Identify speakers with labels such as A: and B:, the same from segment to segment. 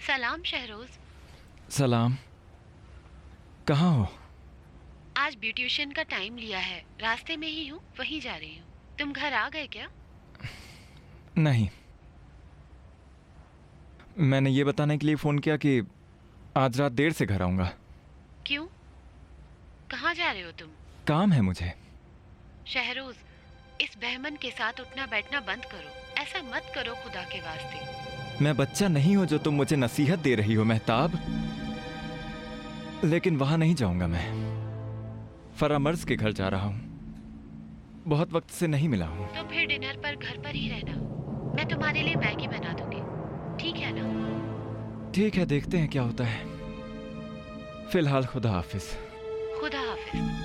A: सलाम शहरोज।
B: सलाम। कहाँ हो?
A: आज ब्यूटिशियन का टाइम लिया है, रास्ते में ही हूँ, वहीं जा रही हूँ। तुम घर आ गए क्या?
B: नहीं, मैंने ये बताने के लिए फ़ोन किया कि आज रात देर से घर आऊँगा।
A: क्यों? कहाँ जा रहे हो तुम?
B: काम है मुझे।
A: शहरोज, इस बहमन के साथ उठना बैठना बंद करो। ऐसा मत करो खुदा के वास्ते।
B: मैं बच्चा नहीं हूँ जो तुम मुझे नसीहत दे रही हो महताब। लेकिन वहाँ नहीं जाऊँगा मैं। फरामर्ज के घर जा रहा हूँ। बहुत वक्त से नहीं मिला हूँ।
A: तो फिर डिनर पर घर पर ही रहना। मैं तुम्हारे लिए मैगी बना दूंगी, ठीक है ना?
B: ठीक है, देखते हैं क्या होता है। फिलहाल खुदा हाफिज।
A: खुदा हाफिज।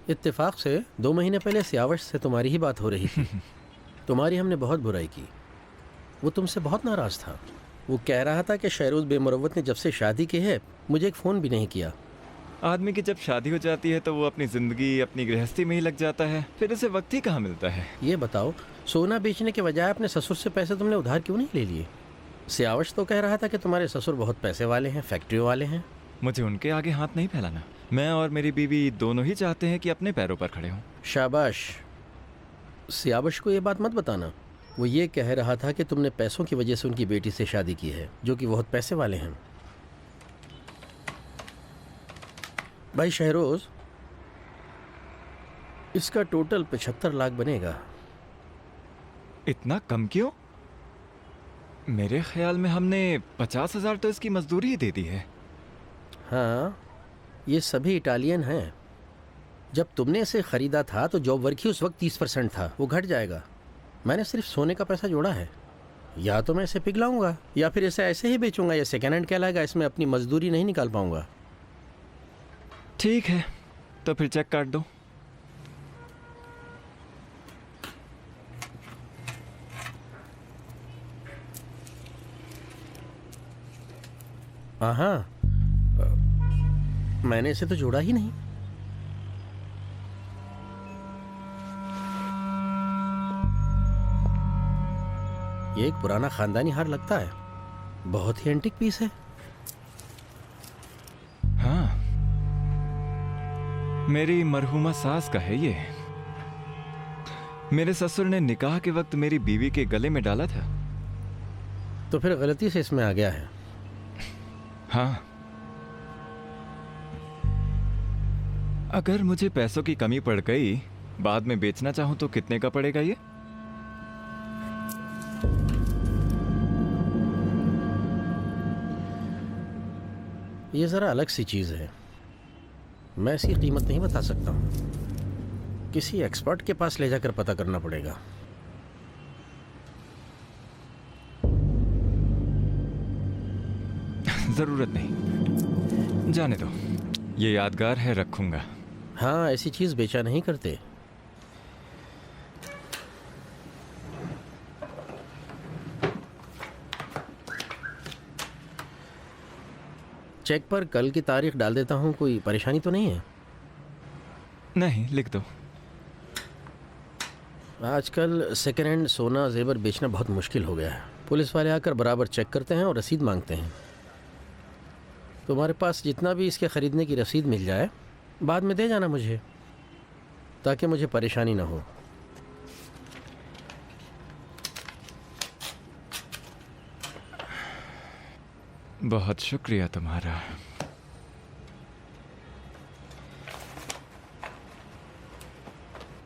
C: इत्तेफाक से 2 महीने पहले सियावश से तुम्हारी ही बात हो रही थी। तुम्हारी हमने बहुत बुराई की। वो तुमसे बहुत नाराज़ था। वो कह रहा था कि शहरोज़ बेमुरव्वत ने जब से शादी की है मुझे एक फ़ोन भी नहीं किया।
B: आदमी की जब शादी हो जाती है तो वो अपनी ज़िंदगी, अपनी गृहस्थी में ही लग जाता है, फिर उसे वक्त ही कहाँ मिलता है।
C: ये बताओ, सोना बेचने के बजाय अपने ससुर से पैसे तुमने उधार क्यों नहीं ले लिए? सियावश तो कह रहा था कि तुम्हारे ससुर बहुत पैसे वाले हैं, फैक्ट्री वाले हैं।
B: मुझे उनके आगे हाथ नहीं फैलाना। मैं और मेरी बीवी दोनों ही चाहते हैं कि अपने पैरों पर खड़े हों।
C: शाबाश। सियावश को ये बात मत बताना। वो ये कह रहा था कि तुमने पैसों की वजह से उनकी बेटी से शादी की है, जो कि बहुत पैसे वाले हैं। भाई शहरोज़, इसका टोटल 75 लाख बनेगा।
B: इतना कम क्यों? मेरे ख्याल में हमने 50,000 तो इसकी मजदूरी ही दे दी है।
C: हाँ, ये सभी इटालियन हैं। जब तुमने इसे ख़रीदा था तो जॉब वर्क ही उस वक्त 30% था। वो घट जाएगा। मैंने सिर्फ सोने का पैसा जोड़ा है। या तो मैं इसे पिघलाऊंगा या फिर इसे ऐसे ही बेचूंगा। या सेकेंड हैंड कहलाएगा। इसमें अपनी मजदूरी नहीं निकाल पाऊंगा।
B: ठीक है, तो फिर चेक काट दो।
C: हाँ, मैंने इसे तो जोड़ा ही नहीं। ये एक पुराना खानदानी हार लगता है। बहुत ही एंटीक पीस है।
B: हाँ, मेरी मरहूमा सास का है ये। मेरे ससुर ने निकाह के वक्त मेरी बीवी के गले में डाला था।
C: तो फिर गलती से इसमें आ गया है।
B: हाँ, अगर मुझे पैसों की कमी पड़ गई, बाद में बेचना चाहूं तो कितने का पड़ेगा ये?
C: ये ज़रा अलग सी चीज़ है। मैं इसकी कीमत नहीं बता सकता हूँ। किसी एक्सपर्ट के पास ले जाकर पता करना पड़ेगा।
B: जरूरत नहीं, जाने दो। ये यादगार है, रखूंगा।
C: हाँ, ऐसी चीज़ बेचा नहीं करते। चेक पर कल की तारीख डाल देता हूँ। कोई परेशानी तो नहीं है?
B: नहीं, लिख दो।
C: आजकल सेकेंड हैंड सोना जेवर बेचना बहुत मुश्किल हो गया है। पुलिस वाले आकर बराबर चेक करते हैं और रसीद मांगते हैं। तुम्हारे पास जितना भी इसके ख़रीदने की रसीद मिल जाए, बाद में दे जाना मुझे, ताकि मुझे परेशानी ना हो।
B: बहुत शुक्रिया तुम्हारा।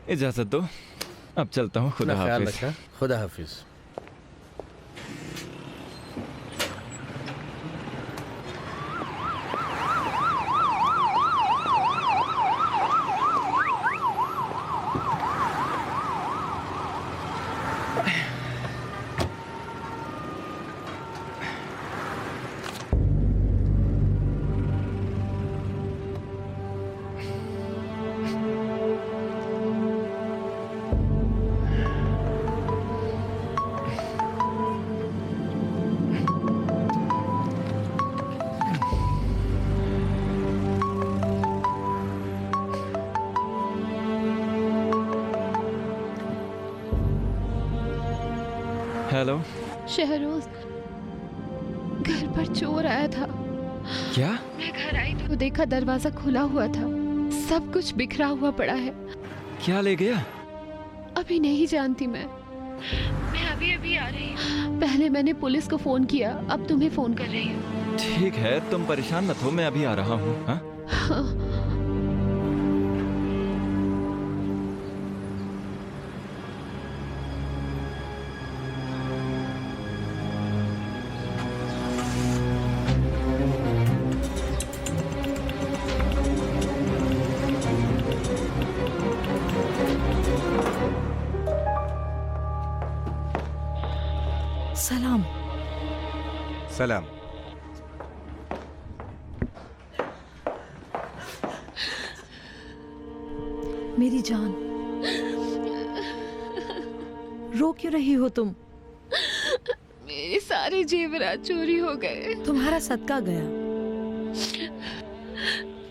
B: इजाजत दो, अब चलता हूँ। खुदा
C: अपना ख्याल
B: हाफिज।
C: रखना। खुदा हाफिज।
B: हेलो।
A: शहरोज, घर पर चोर आया था।
B: क्या?
A: मैं घर आई तो देखा दरवाजा खुला हुआ था। सब कुछ बिखरा हुआ पड़ा है।
B: क्या ले गया?
A: अभी नहीं जानती मैं अभी अभी आ रही हूँ। पहले मैंने पुलिस को फोन किया, अब तुम्हें फोन कर रही हूँ।
B: ठीक है, तुम परेशान मत हो, मैं अभी आ रहा हूँ। हाँ?
A: हाँ।
D: सलाम।
E: सलाम।
D: मेरी जान, रो क्यों रही हो तुम?
A: मेरे सारे जेवरात चोरी हो गए।
D: तुम्हारा सदका गया।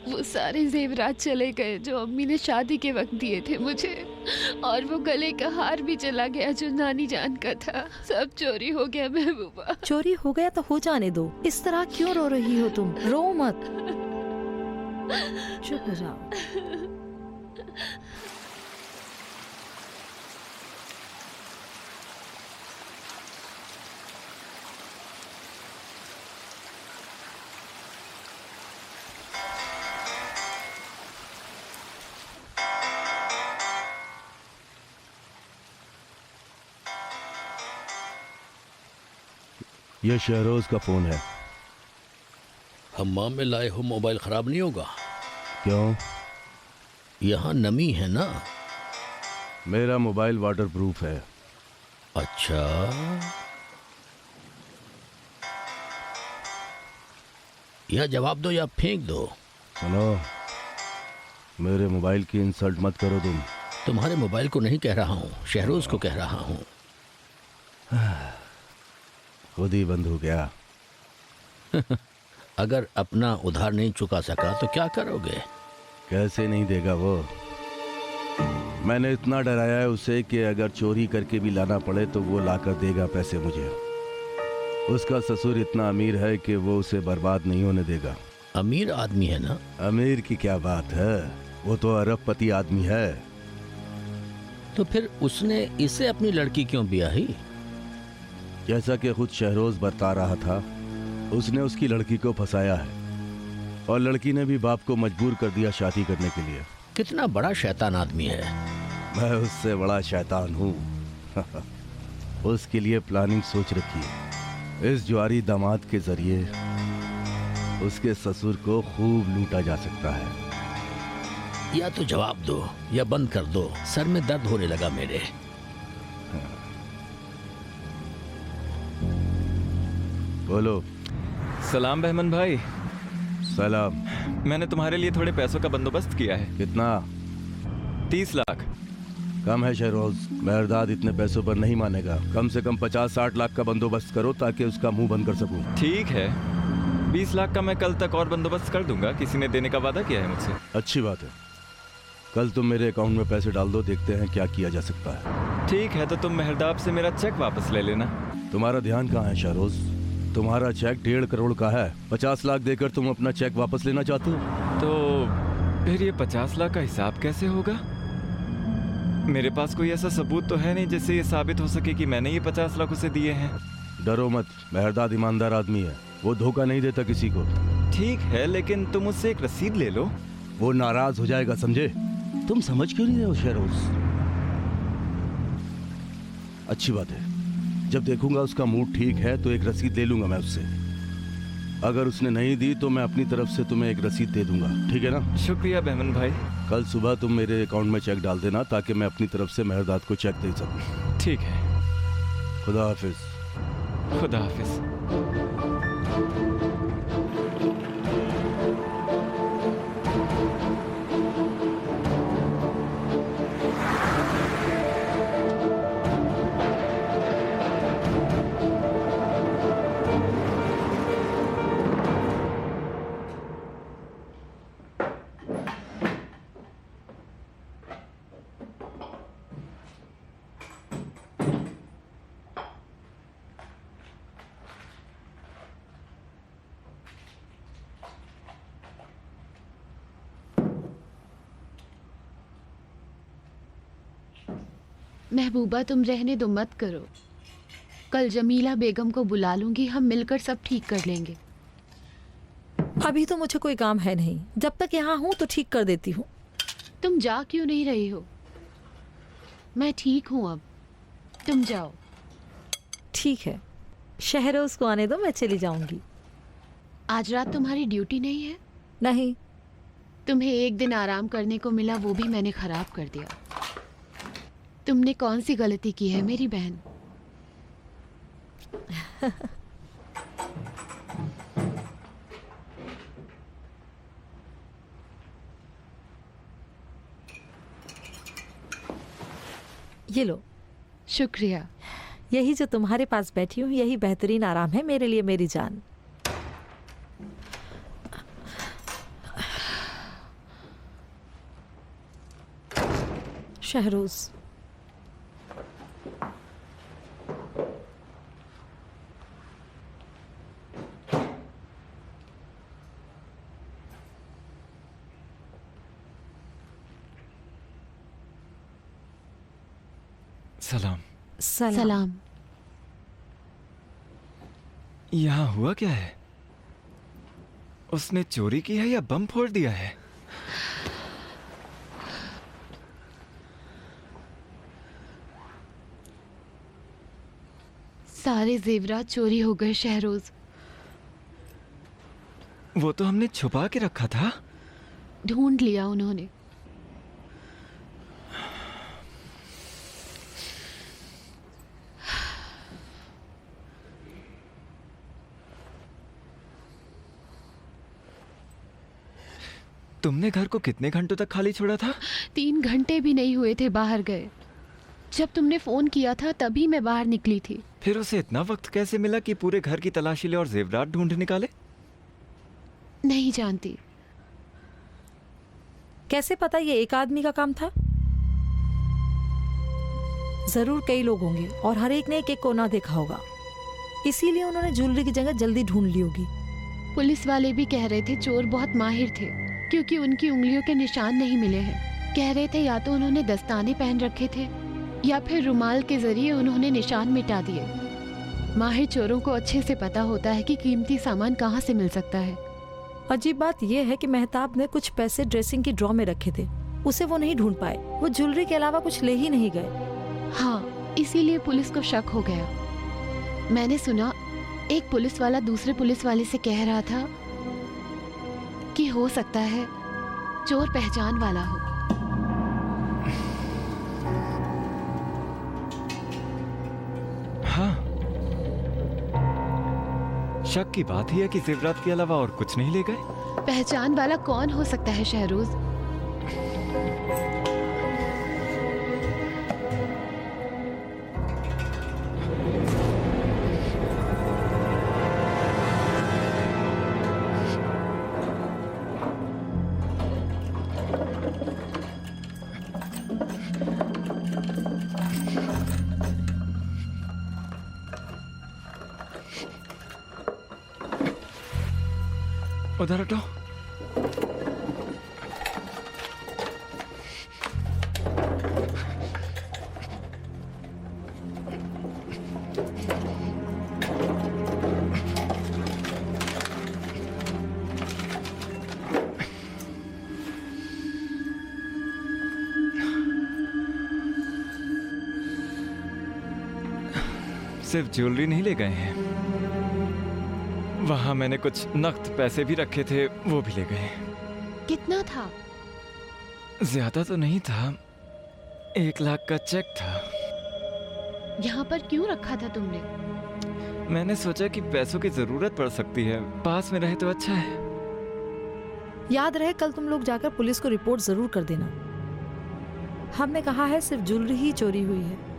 A: वो सारे जेवरात चले गए जो अम्मी ने शादी के वक्त दिए थे मुझे, और वो गले का हार भी चला गया जो नानी जान का था। सब चोरी हो गया महबूबा।
D: चोरी हो गया तो हो जाने दो। इस तरह क्यों रो रही हो तुम? रो मत, चुप हो जाओ।
F: यह शहरोज का फोन है।
C: हम्माम में लाए हो मोबाइल खराब नहीं होगा?
F: क्यों?
C: यहाँ नमी है ना।
F: मेरा मोबाइल वाटरप्रूफ है।
C: अच्छा, या जवाब दो या फेंक दो।
F: सुनो, मेरे मोबाइल की इंसल्ट मत करो तुम।
C: तुम्हारे मोबाइल को नहीं कह रहा हूँ, शहरोज को कह रहा हूँ।
F: खुद ही बंद हो गया।
C: अगर अपना उधार नहीं चुका सका तो क्या करोगे?
F: कैसे नहीं देगा वो? मैंने इतना डराया है उसे कि अगर चोरी करके भी लाना पड़े तो वो लाकर देगा पैसे मुझे। उसका ससुर इतना अमीर है कि वो उसे बर्बाद नहीं होने देगा।
C: अमीर आदमी है ना?
F: अमीर की क्या बात है, वो तो अरबपति आदमी है।
C: तो फिर उसने इसे अपनी लड़की क्यों ब्याही?
F: जैसा कि खुद शहरोज बता रहा था, उसने उसकी लड़की को फंसाया है और लड़की ने भी बाप को मजबूर कर दिया शादी करने के लिए।
C: कितना बड़ा शैतान आदमी है।
F: मैं उससे बड़ा शैतान हूँ। उसके लिए प्लानिंग सोच रखी है। इस ज्वारी दामाद के जरिए उसके ससुर को खूब लूटा जा सकता है।
C: या तो जवाब दो या बंद कर दो, सर में दर्द होने लगा मेरे।
F: बोलो।
B: सलाम बहमन भाई।
F: सलाम।
B: मैंने तुम्हारे लिए थोड़े पैसों का बंदोबस्त किया है।
F: कितना?
B: 30 लाख।
F: कम है शहरोज, मेहरदाद इतने पैसों पर नहीं मानेगा। कम से कम 50-60 लाख का बंदोबस्त करो ताकि उसका मुंह बंद कर सकूं।
B: ठीक है, 20 लाख का मैं कल तक और बंदोबस्त कर दूंगा। किसी ने देने का वादा किया है मुझसे।
F: अच्छी बात है, कल तुम मेरे अकाउंट में पैसे डाल दो, देखते हैं क्या किया जा सकता है।
B: ठीक है, तो तुम मेहरदाब से मेरा चेक वापस ले लेना।
F: तुम्हारा ध्यान कहाँ है शहरोज? तुम्हारा चेक 1.5 करोड़ का है। 50 लाख देकर तुम अपना चेक वापस लेना चाहते हो?
B: तो फिर ये 50 लाख का हिसाब कैसे होगा? मेरे पास कोई ऐसा सबूत तो है नहीं जिससे ये साबित हो सके कि मैंने ये 50 लाख उसे दिए हैं।
F: डरो मत, मेहरदाद ईमानदार आदमी है, वो धोखा नहीं देता किसी को।
B: ठीक है, लेकिन तुम उससे एक रसीद ले लो।
F: वो नाराज हो जाएगा, समझे? तुम समझ क्यों नहीं रहे हो शहरोज? अच्छी बात है, जब देखूंगा उसका मूड ठीक है तो एक रसीद ले लूंगा मैं उससे। अगर उसने नहीं दी तो मैं अपनी तरफ से तुम्हें एक रसीद दे दूंगा, ठीक है ना?
B: शुक्रिया बहमन भाई।
F: कल सुबह तुम मेरे अकाउंट में चेक डाल देना ताकि मैं अपनी तरफ से मेहरदाद को चेक दे सकूं।
B: ठीक है।
F: खुदा हाफिज।
B: खुदा हाफिज।
A: महबूबा तुम रहने दो, मत करो। कल जमीला बेगम को बुला लूंगी, हम मिलकर सब ठीक कर लेंगे।
D: अभी तो मुझे कोई काम है नहीं, जब तक यहाँ हूँ तो ठीक कर देती हूँ।
A: तुम जा क्यों नहीं रही हो? मैं ठीक हूँ अब, तुम जाओ।
D: ठीक है, शहरोज को आने दो, मैं चली जाऊंगी।
A: आज रात तुम्हारी ड्यूटी नहीं है?
D: नहीं।
A: तुम्हें एक दिन आराम करने को मिला, वो भी मैंने खराब कर दिया। तुमने कौन सी गलती की है मेरी बहन?
D: ये लो।
A: शुक्रिया।
D: यही जो तुम्हारे पास बैठी हूँ, यही बेहतरीन आराम है मेरे लिए, मेरी जान। शहरोज,
B: सलाम।
A: सलाम।
B: यहाँ हुआ क्या है? उसने चोरी की है या बम फोड़ दिया है?
A: सारे जेवरात चोरी हो गए शहरोज।
B: वो तो हमने छुपा के रखा था।
A: ढूंढ लिया उन्होंने।
B: तुमने घर को कितने घंटों तक खाली छोड़ा था?
A: 3 घंटे भी नहीं हुए थे बाहर गए। जब तुमने फोन किया था तभी मैं बाहर निकली थी।
B: फिर उसे इतना वक्त कैसे मिला कि पूरे घर की तलाशी ले और जेवरात ढूंढ निकाले?
A: नहीं जानती।
D: कैसे पता ये एक आदमी का काम था? जरूर कई लोग होंगे और हर एक ने एक एक कोना देखा होगा, इसीलिए उन्होंने ज्वेलरी की जगह जल्दी ढूंढ ली होगी।
A: पुलिस वाले भी कह रहे थे चोर बहुत माहिर थे, क्योंकि उनकी उंगलियों के निशान नहीं मिले हैं। कह रहे थे या तो उन्होंने दस्ताने पहन रखे थे या फिर रुमाल के जरिए उन्होंने निशान मिटा दिए। माहिर चोरों को अच्छे से पता होता है कि कीमती सामान कहाँ से मिल सकता है।
D: अजीब बात यह है कि मेहताब ने कुछ पैसे ड्रेसिंग की ड्रॉ में रखे थे, उसे वो नहीं ढूंढ पाए। वो ज्वेलरी के अलावा कुछ ले ही नहीं गए।
A: हाँ, इसीलिए पुलिस को शक हो गया। मैंने सुना एक पुलिस वाला दूसरे पुलिस वाले से कह रहा था कि हो सकता है चोर पहचान वाला हो।
B: हाँ, शक की बात ही है कि जेवरात के अलावा और कुछ नहीं ले गए।
A: पहचान वाला कौन हो सकता है शहरोज?
B: उधर हटो। सिर्फ ज्वेलरी नहीं ले गए हैं, वहां मैंने कुछ नकद पैसे भी रखे थे, वो भी ले गए।
A: कितना था?
B: ज्यादा तो नहीं था, 1 लाख का चेक था।
A: यहाँ पर क्यों रखा था तुमने?
B: मैंने सोचा कि पैसों की जरूरत पड़ सकती है, पास में रहे तो अच्छा है।
D: याद रहे कल तुम लोग जाकर पुलिस को रिपोर्ट जरूर कर देना। हमने कहा है सिर्फ ज्वेलरी ही चोरी हुई है।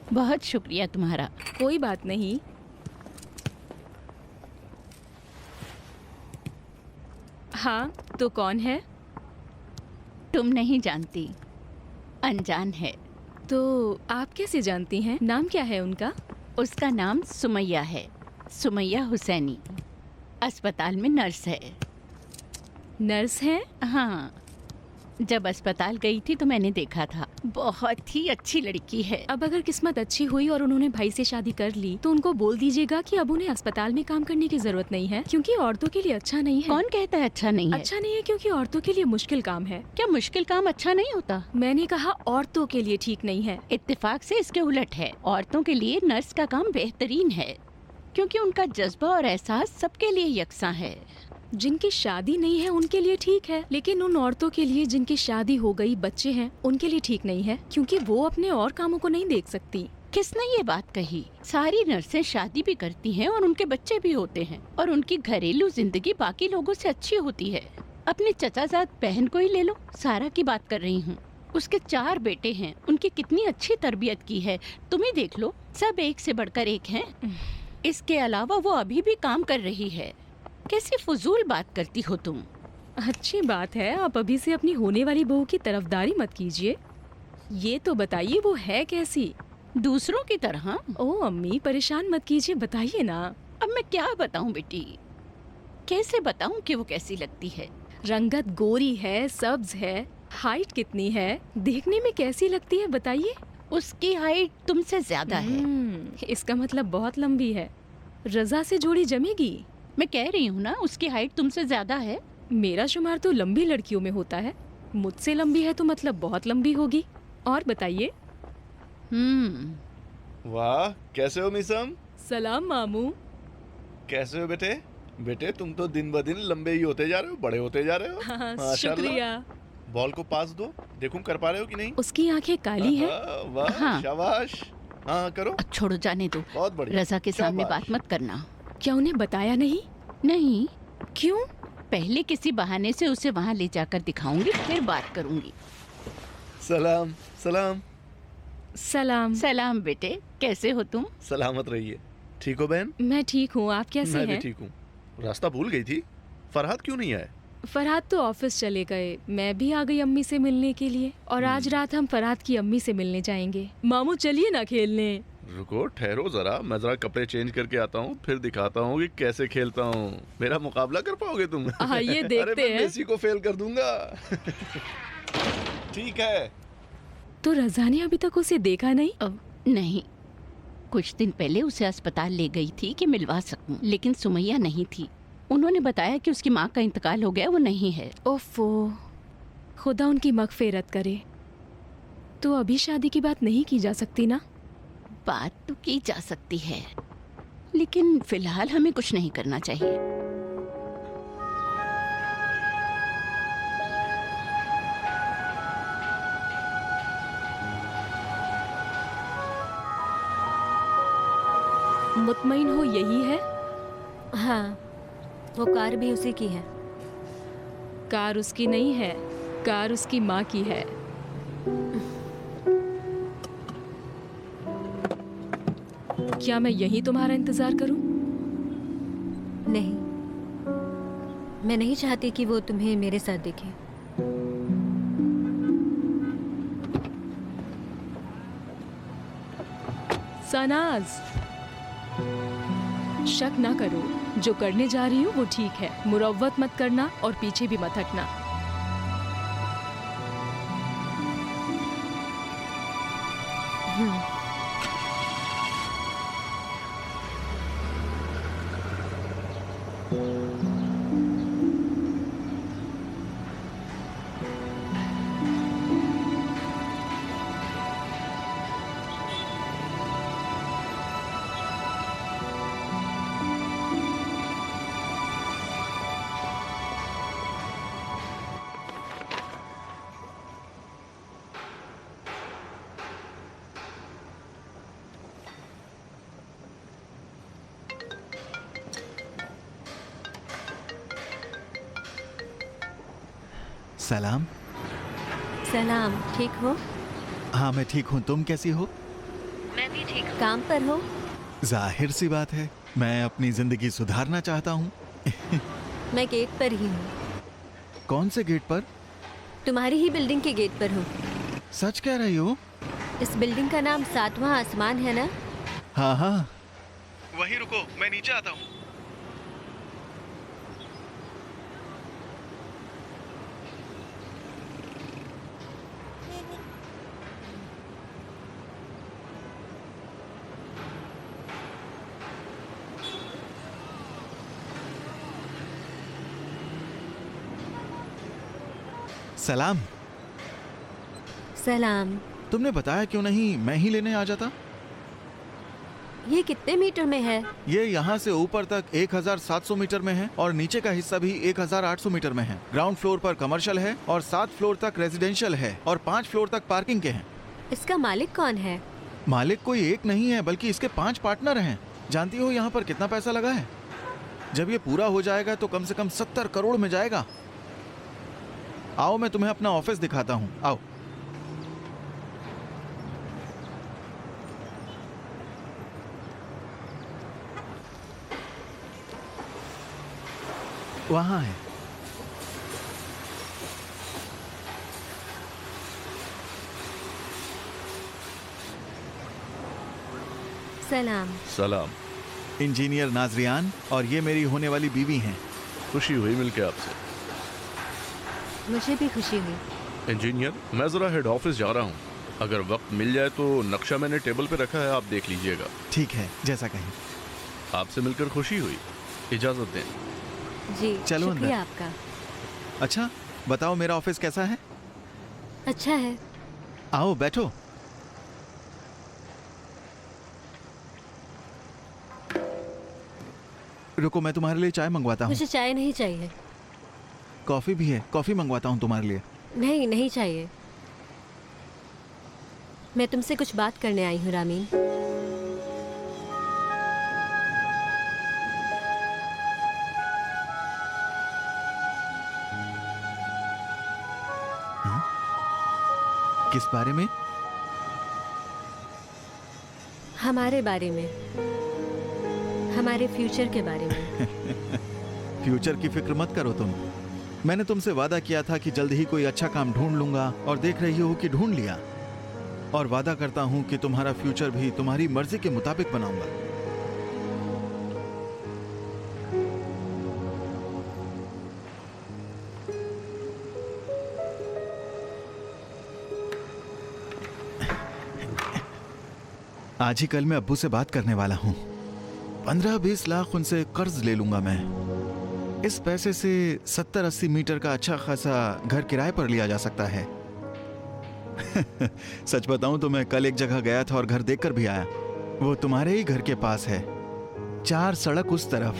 G: बहुत शुक्रिया तुम्हारा।
H: कोई बात नहीं। हाँ, तो कौन है?
G: तुम नहीं जानती, अनजान है।
H: तो आप कैसे जानती हैं? नाम क्या है उनका?
G: उसका नाम सुमैया है, सुमैया हुसैनी। अस्पताल में नर्स है।
H: नर्स है?
G: हाँ, जब अस्पताल गई थी तो मैंने देखा था। बहुत ही अच्छी लड़की है।
H: अब अगर किस्मत अच्छी हुई और उन्होंने भाई से शादी कर ली तो उनको बोल दीजिएगा कि अब उन्हें अस्पताल में काम करने की जरूरत नहीं है, क्योंकि औरतों के लिए अच्छा नहीं है।
G: कौन कहता है अच्छा नहीं है?
H: अच्छा नहीं है क्योंकि औरतों के लिए मुश्किल काम है।
G: क्या मुश्किल काम अच्छा नहीं होता?
H: मैंने कहा औरतों के लिए ठीक नहीं है।
G: इत्तेफाक से इसके उलट है। औरतों के लिए नर्स का काम बेहतरीन है, क्योंकि उनका जज्बा और एहसास सबके लिए यकसा है।
H: जिनकी शादी नहीं है उनके लिए ठीक है, लेकिन उन औरतों के लिए जिनकी शादी हो गई, बच्चे हैं, उनके लिए ठीक नहीं है, क्योंकि वो अपने और कामों को नहीं देख सकती।
G: किसने ये बात कही? सारी नर्सें शादी भी करती हैं और उनके बच्चे भी होते हैं और उनकी घरेलू जिंदगी बाकी लोगों से अच्छी होती है। अपने चचाजाद बहन को ही ले लो, सारा की बात कर रही हूँ। उसके 4 बेटे हैं, उनकी कितनी अच्छी तरबियत की है, तुम ही देख लो, सब एक से बढ़कर एक हैं। इसके अलावा वो अभी भी काम कर रही है। कैसी फजूल बात करती हो तुम?
H: अच्छी बात है, आप अभी से अपनी होने वाली बहू की तरफदारी मत कीजिए। ये तो बताइए वो है कैसी?
G: दूसरों की तरह?
H: ओ अम्मी, परेशान मत कीजिए, बताइए ना।
G: अब मैं क्या बताऊं बेटी, कैसे बताऊं कि वो कैसी लगती है?
H: रंगत गोरी है, सब्ज है, हाइट कितनी है, देखने में कैसी लगती है बताइए?
G: उसकी हाइट तुमसे ज्यादा है।
H: इसका मतलब बहुत लंबी है। रजा से जोड़ी जमेगी?
G: मैं कह रही हूँ ना, उसकी हाइट तुमसे ज्यादा है।
H: मेरा शुमार तो लंबी लड़कियों में होता है, मुझसे लंबी है तो मतलब बहुत लंबी होगी। और बताइए।
I: वाह, कैसे हो मिसम?
H: सलाम मामू।
I: कैसे हो बेटे? बेटे तुम तो दिन ब दिन लंबे ही होते जा रहे हो, बड़े होते जा रहे हो।
H: हाँ,
I: माशाल्लाह।
H: शुक्रिया।
I: बॉल को पास दो, देखूं कर पा रहे हो कि नहीं।
H: उसकी आंखें काली हैं।
I: वाह,
G: हाँ।
I: शाबाश। हाँ करो।
G: अब छोड़ो, जाने दो।
I: बहुत बढ़िया।
G: रजा के सामने
I: शाबाश।
G: बात मत करना।
H: क्या उन्हें बताया नहीं?
G: नहीं,
H: क्यों?
G: पहले किसी बहाने से उसे वहाँ ले जाकर दिखाऊंगी, फिर बात करूंगी।
I: सलाम सलाम।
H: सलाम।
G: सलाम बेटे, कैसे हो तुम?
I: सलामत रहिए। ठीक हो बहन?
H: मैं ठीक हूँ, आप कैसे
I: मैं भी
H: हैं?
I: ठीक हूँ। रास्ता भूल गई थी। फरहाद क्यों नहीं आए?
H: फरहाद तो ऑफिस चले गए, मैं भी आ गई अम्मी से मिलने के लिए, और आज रात हम फरहाद की अम्मी से मिलने जाएंगे। मामू चलिए ना खेलने।
I: रुको, ठहरो जरा, मैं जरा कपड़े चेंज करके आता हूँ, फिर दिखाता हूँ कि कैसे खेलता हूँ। मेरा मुकाबला कर पाओगे तुम?
H: आइए
I: अरे
H: देखते
I: मैं
H: हैं।
I: मेसी को फेल कर दूंगा। ठीक है।
H: तो रजा ने अभी तक उसे देखा नहीं?
G: अब नहीं, कुछ दिन पहले उसे अस्पताल ले गई थी कि मिलवा सकूं, लेकिन सुमैया नहीं थी। उन्होंने बताया कि उसकी माँ का इंतकाल हो गया, वो नहीं है।
H: ओफो, खुदा उनकी मगफिरत करे। तो अभी शादी की बात नहीं की जा सकती ना?
G: बात तो की जा सकती है, लेकिन फिलहाल हमें कुछ नहीं करना चाहिए।
H: मुतमईन हो यही है?
J: हाँ, वो कार भी उसी की है।
H: कार उसकी नहीं है, कार उसकी माँ की है। क्या मैं यहीं तुम्हारा इंतजार करूं?
J: नहीं, मैं नहीं चाहती कि वो तुम्हें मेरे साथ देखे।
H: सनाज, शक ना करो, जो करने जा रही हूँ वो ठीक है। मुरव्वत मत करना और पीछे भी मत हटना।
K: सलाम।
J: सलाम, ठीक हो?
K: हाँ मैं ठीक हूँ, तुम कैसी हो?
J: मैं भी ठीक हूँ। काम पर हो?
K: जाहिर सी बात है, मैं अपनी जिंदगी सुधारना चाहता हूँ।
J: मैं गेट पर ही हूँ।
K: कौन से गेट पर?
J: तुम्हारी ही बिल्डिंग के गेट पर हूँ।
K: सच कह रही हो?
J: इस बिल्डिंग का नाम 7वां आसमान है ना?
K: हाँ हाँ।
I: वहीं रुको, मैं नीचे आता हूँ।
K: सलाम।
J: सलाम।
K: तुमने बताया क्यों नहीं, मैं ही लेने आ जाता?
J: ये कितने मीटर में है?
K: ये यहाँ से ऊपर तक 1700 मीटर में है और नीचे का हिस्सा भी 1800 मीटर में है। ग्राउंड फ्लोर पर कमर्शियल है और 7 फ्लोर तक रेजिडेंशियल है और 5 फ्लोर तक पार्किंग के हैं।
J: इसका मालिक कौन है?
K: मालिक कोई एक नहीं है बल्कि इसके 5 पार्टनर हैं। जानती हो यहाँ पर कितना पैसा लगा है? जब ये पूरा हो जाएगा तो कम से कम 70 करोड़ में जाएगा। आओ मैं तुम्हें अपना ऑफिस दिखाता हूँ, आओ। वहाँ है।
J: सलाम।
I: सलाम।
K: इंजीनियर नाजरियान और ये मेरी होने वाली बीवी हैं।
I: खुशी हुई मिलके आपसे।
J: मुझे भी खुशी हुई।
I: इंजीनियर, मैं जरा हेड ऑफिस जा रहा हूँ। अगर वक्त मिल जाए तो नक्शा मैंने टेबल पे रखा है, आप देख लीजिएगा।
K: ठीक है, जैसा कहें।
I: आपसे मिलकर खुशी हुई, इजाजत दें।
J: जी
K: चलो
J: शुक्रिया आपका।
K: अच्छा बताओ मेरा ऑफिस कैसा है?
J: अच्छा है।
K: आओ बैठो। रुको मैं तुम्हारे लिए चाय मंगवाता हूँ।
J: मुझे चाय नहीं चाहिए।
K: कॉफी भी है, कॉफी मंगवाता हूँ तुम्हारे लिए।
J: नहीं, नहीं चाहिए। मैं तुमसे कुछ बात करने आई हूँ रामीन।
K: किस बारे में?
J: हमारे बारे में, हमारे फ्यूचर के बारे में।
K: फ्यूचर की फिक्र मत करो तुम। मैंने तुमसे वादा किया था कि जल्द ही कोई अच्छा काम ढूंढ लूंगा और देख रही हो कि ढूंढ लिया। और वादा करता हूं कि तुम्हारा फ्यूचर भी तुम्हारी मर्जी के मुताबिक बनाऊंगा। आज ही कल मैं अब्बू से बात करने वाला हूं। 15-20 लाख उनसे कर्ज ले लूंगा मैं। इस पैसे से 70-80 मीटर का अच्छा खासा घर किराए पर लिया जा सकता है। सच बताऊं तो मैं कल एक जगह गया था और घर देखकर भी आया। वो तुम्हारे ही घर के पास है, 4 सड़क उस तरफ।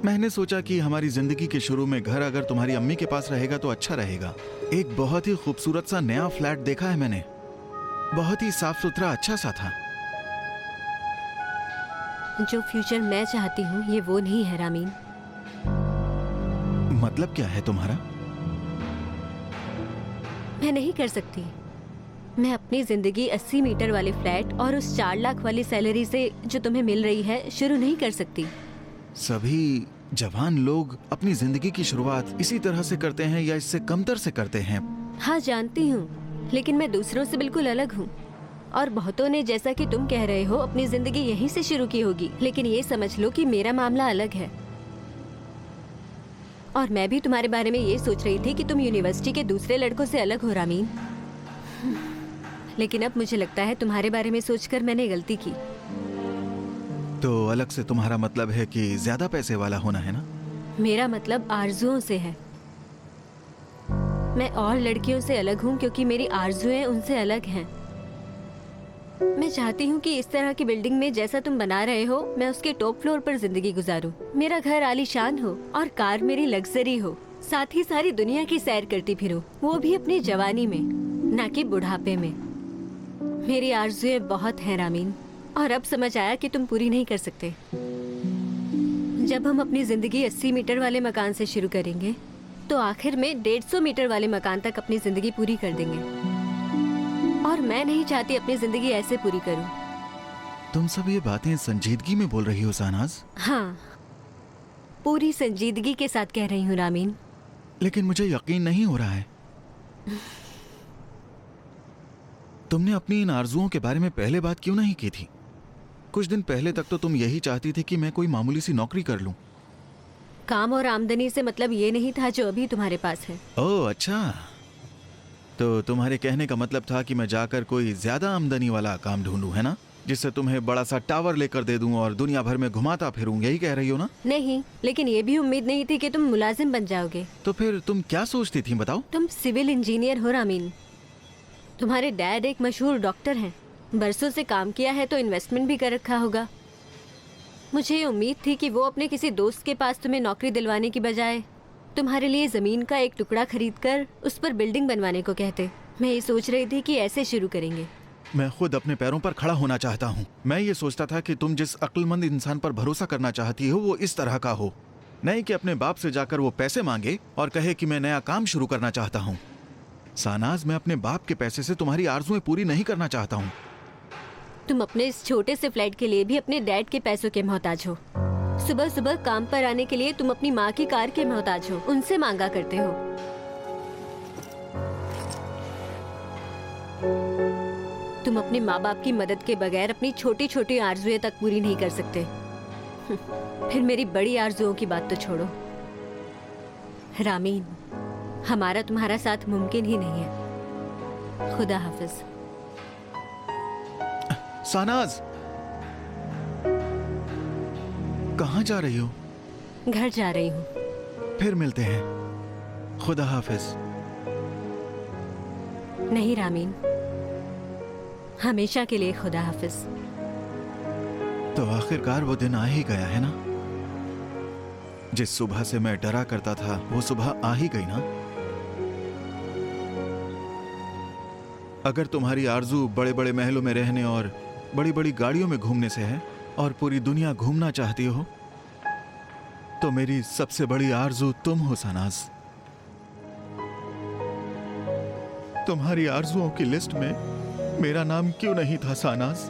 K: मैंने सोचा कि हमारी जिंदगी के शुरू में घर अगर तुम्हारी अम्मी के पास रहेगा तो अच्छा रहेगा। एक बहुत ही खूबसूरत सा नया फ्लैट देखा है मैंने, बहुत ही साफ सुथरा अच्छा सा था।
J: जो फ्यूचर मैं चाहती हूँ ये वो नहीं है रामीन।
K: मतलब क्या है तुम्हारा?
J: मैं नहीं कर सकती। मैं अपनी जिंदगी 80 मीटर वाले फ्लैट और उस 4 लाख वाली सैलरी से जो तुम्हें मिल रही है शुरू नहीं कर सकती।
K: सभी जवान लोग अपनी जिंदगी की शुरुआत इसी तरह से करते हैं या इससे कमतर से करते हैं।
J: हाँ जानती हूँ, लेकिन मैं दूसरों से बिल्कुल अलग हूँ। और बहुतों ने जैसा कि तुम कह रहे हो अपनी जिंदगी यहीं से शुरू की होगी, लेकिन ये समझ लो कि मेरा मामला अलग है। और मैं भी तुम्हारे बारे में ये सोच रही थी कि तुम यूनिवर्सिटी के दूसरे लड़कों से अलग हो रामीन। लेकिन अब मुझे लगता है तुम्हारे बारे में सोचकर मैंने गलती की।
K: तो अलग से तुम्हारा मतलब है कि ज्यादा पैसे वाला होना है ना?
J: मेरा मतलब आरजुओं से है। मैं और लड़कियों से अलग हूँ क्योंकि मेरी आरजुएं उनसे अलग हैं। मैं चाहती हूँ कि इस तरह की बिल्डिंग में जैसा तुम बना रहे हो मैं उसके टॉप फ्लोर पर जिंदगी गुजारूं। मेरा घर आलीशान हो और कार मेरी लग्जरी हो, साथ ही सारी दुनिया की सैर करती फिरूं, वो भी अपनी जवानी में, ना कि बुढ़ापे में। मेरी आरजुएं बहुत हैं रामीन, और अब समझ आया कि तुम पूरी नहीं कर सकते। जब हम अपनी जिंदगी 80 मीटर वाले मकान से शुरू करेंगे तो आखिर में 150 मीटर वाले मकान तक अपनी जिंदगी पूरी कर देंगे। और मैं नहीं चाहती अपनी जिंदगी ऐसे पूरी करूं।
K: तुम सब ये बातें संजीदगी में बोल रही हो सानाज?
J: हाँ, पूरी संजीदगी के साथ कह रही हूँ रामीन।
K: लेकिन मुझे यकीन नहीं हो रहा है। तुमने अपनी इन आरजुओं के बारे में पहले बात क्यों नहीं की थी? कुछ दिन पहले तक तो तुम यही चाहती थी कि मैं कोई मामूली सी नौकरी कर लूं।
J: काम और आमदनी से मतलब ये नहीं था जो अभी तुम्हारे पास है।
K: ओह अच्छा, तो तुम्हारे कहने का मतलब था कि मैं जाकर कोई ज्यादा आमदनी वाला काम ढूंढूं, है ना? जिससे तुम्हें बड़ा सा टावर लेकर दे दूं और दुनिया भर में घुमाता फिरूं, यही कह रही हो ना?
J: नहीं, लेकिन ये भी उम्मीद नहीं थी कि तुम मुलाजिम बन जाओगे।
K: तो फिर तुम क्या सोचती थी बताओ?
J: तुम सिविल इंजीनियर हो रामीन। तुम्हारे डैड एक मशहूर डॉक्टर हैं बरसों से काम किया है तो इन्वेस्टमेंट भी कर रखा होगा। मुझे ये उम्मीद थी कि वो अपने किसी दोस्त के पास तुम्हें नौकरी दिलवाने की बजाय तुम्हारे लिए ज़मीन का एक टुकड़ा खरीद कर उस पर बिल्डिंग बनवाने को कहते। मैं ये सोच रही थी कि ऐसे शुरू करेंगे।
K: मैं खुद अपने पैरों पर खड़ा होना चाहता हूँ। मैं ये सोचता था कि तुम जिस अक्लमंद इंसान पर भरोसा करना चाहती हो वो इस तरह का हो, नहीं कि अपने बाप से जाकर वो पैसे मांगे और कहे कि मैं नया काम शुरू करना चाहता हूँ। सानाज, मैं अपने बाप के पैसे से तुम्हारी आरज़ुएं पूरी नहीं करना चाहता हूँ।
J: तुम अपने इस छोटे से फ्लैट के लिए भी अपने डैड के पैसों के मोहताज हो। सुबह सुबह काम पर आने के लिए तुम अपनी माँ की कार के मोहताज हो, उनसे मांगा करते हो। तुम अपने माँ बाप की मदद के बगैर अपनी छोटी छोटी आरज़ुएं तक पूरी नहीं कर सकते। फिर मेरी बड़ी आरज़ुओं की बात तो छोड़ो। रामीन, हमारा तुम्हारा साथ मुमकिन ही नहीं है। खुदा हाफिज।
K: सानाज, कहाँ जा रही हो?
J: घर जा रही हूँ।
K: फिर मिलते हैं। खुदा हाफिज।
J: नहीं रामीन, हमेशा के लिए खुदा हाफिज।
K: तो आखिरकार वो दिन आ ही गया है ना? जिस सुबह से मैं डरा करता था वो सुबह आ ही गई ना? अगर तुम्हारी आरजू बड़े बड़े महलों में रहने और बड़ी बड़ी गाड़ियों में घूमने से है और पूरी दुनिया घूमना चाहती हो, तो मेरी सबसे बड़ी आरजू तुम हो सानाज। तुम्हारी आरजुओं की लिस्ट में मेरा नाम क्यों नहीं था सानाज?